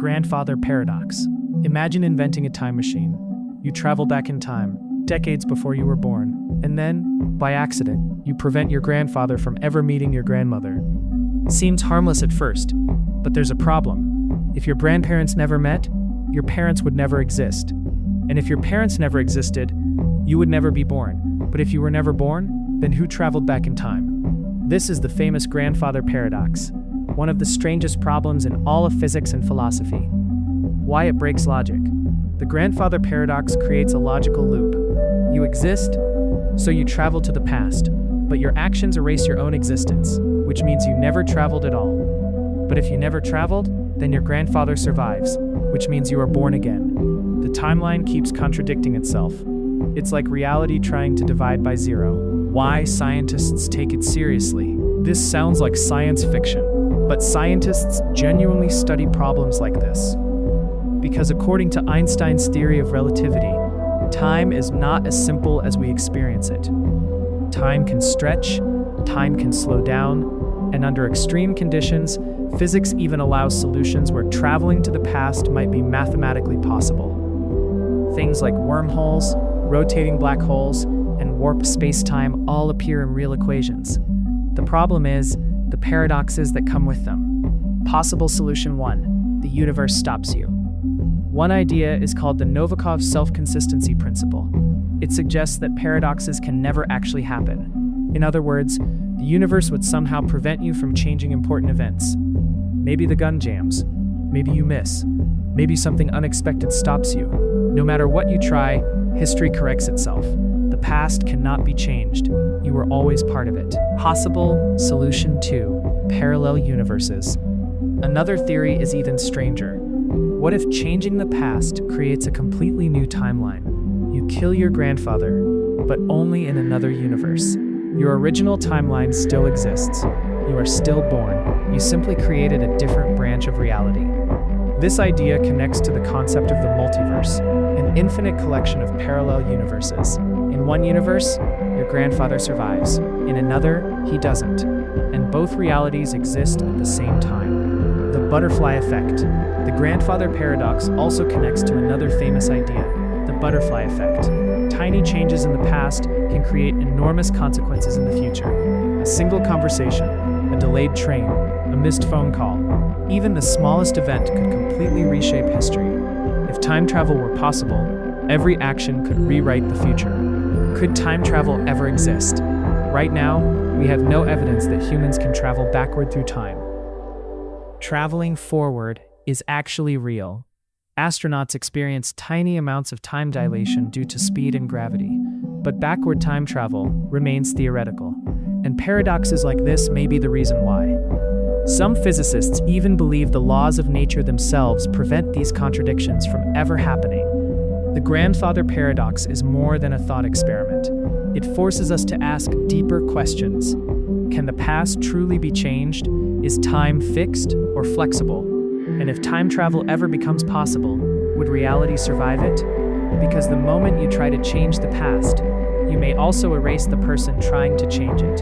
Grandfather paradox. Imagine inventing a time machine. You travel back in time, decades before you were born, and then, by accident, you prevent your grandfather from ever meeting your grandmother. Seems harmless at first, but there's a problem. If your grandparents never met, your parents would never exist. And if your parents never existed, you would never be born. But if you were never born, then who traveled back in time? This is the famous grandfather paradox, one of the strangest problems in all of physics and philosophy. Why it breaks logic. The grandfather paradox creates a logical loop. You exist, so you travel to the past, but your actions erase your own existence, which means you never traveled at all. But if you never traveled, then your grandfather survives, which means you are born again. The timeline keeps contradicting itself. It's like reality trying to divide by zero. Why scientists take it seriously? This sounds like science fiction, but scientists genuinely study problems like this. Because according to Einstein's theory of relativity, time is not as simple as we experience it. Time can stretch, time can slow down, and under extreme conditions, physics even allows solutions where traveling to the past might be mathematically possible. Things like wormholes, rotating black holes, and warp space-time all appear in real equations. The problem is the paradoxes that come with them. Possible solution 1. The universe stops you. One idea is called the Novikov self-consistency principle. It suggests that paradoxes can never actually happen. In other words, the universe would somehow prevent you from changing important events. Maybe the gun jams. Maybe you miss. Maybe something unexpected stops you. No matter what you try, history corrects itself. The past cannot be changed. You were always part of it. Possible solution 2. Parallel universes. Another theory is even stranger. What if changing the past creates a completely new timeline? You kill your grandfather, but only in another universe. Your original timeline still exists. You are still born. You simply created a different branch of reality. This idea connects to the concept of the multiverse, an infinite collection of parallel universes. In one universe, your grandfather survives. In another, he doesn't. And both realities exist at the same time. The butterfly effect. The grandfather paradox also connects to another famous idea, the butterfly effect. Tiny changes in the past can create enormous consequences in the future. A single conversation, a delayed train, a missed phone call. Even the smallest event could completely reshape history. If time travel were possible, every action could rewrite the future. Could time travel ever exist? Right now, we have no evidence that humans can travel backward through time. Traveling forward is actually real. Astronauts experience tiny amounts of time dilation due to speed and gravity, but backward time travel remains theoretical. And paradoxes like this may be the reason why. Some physicists even believe the laws of nature themselves prevent these contradictions from ever happening. The grandfather paradox is more than a thought experiment. It forces us to ask deeper questions. Can the past truly be changed? Is time fixed or flexible? And if time travel ever becomes possible, would reality survive it? Because the moment you try to change the past, you may also erase the person trying to change it.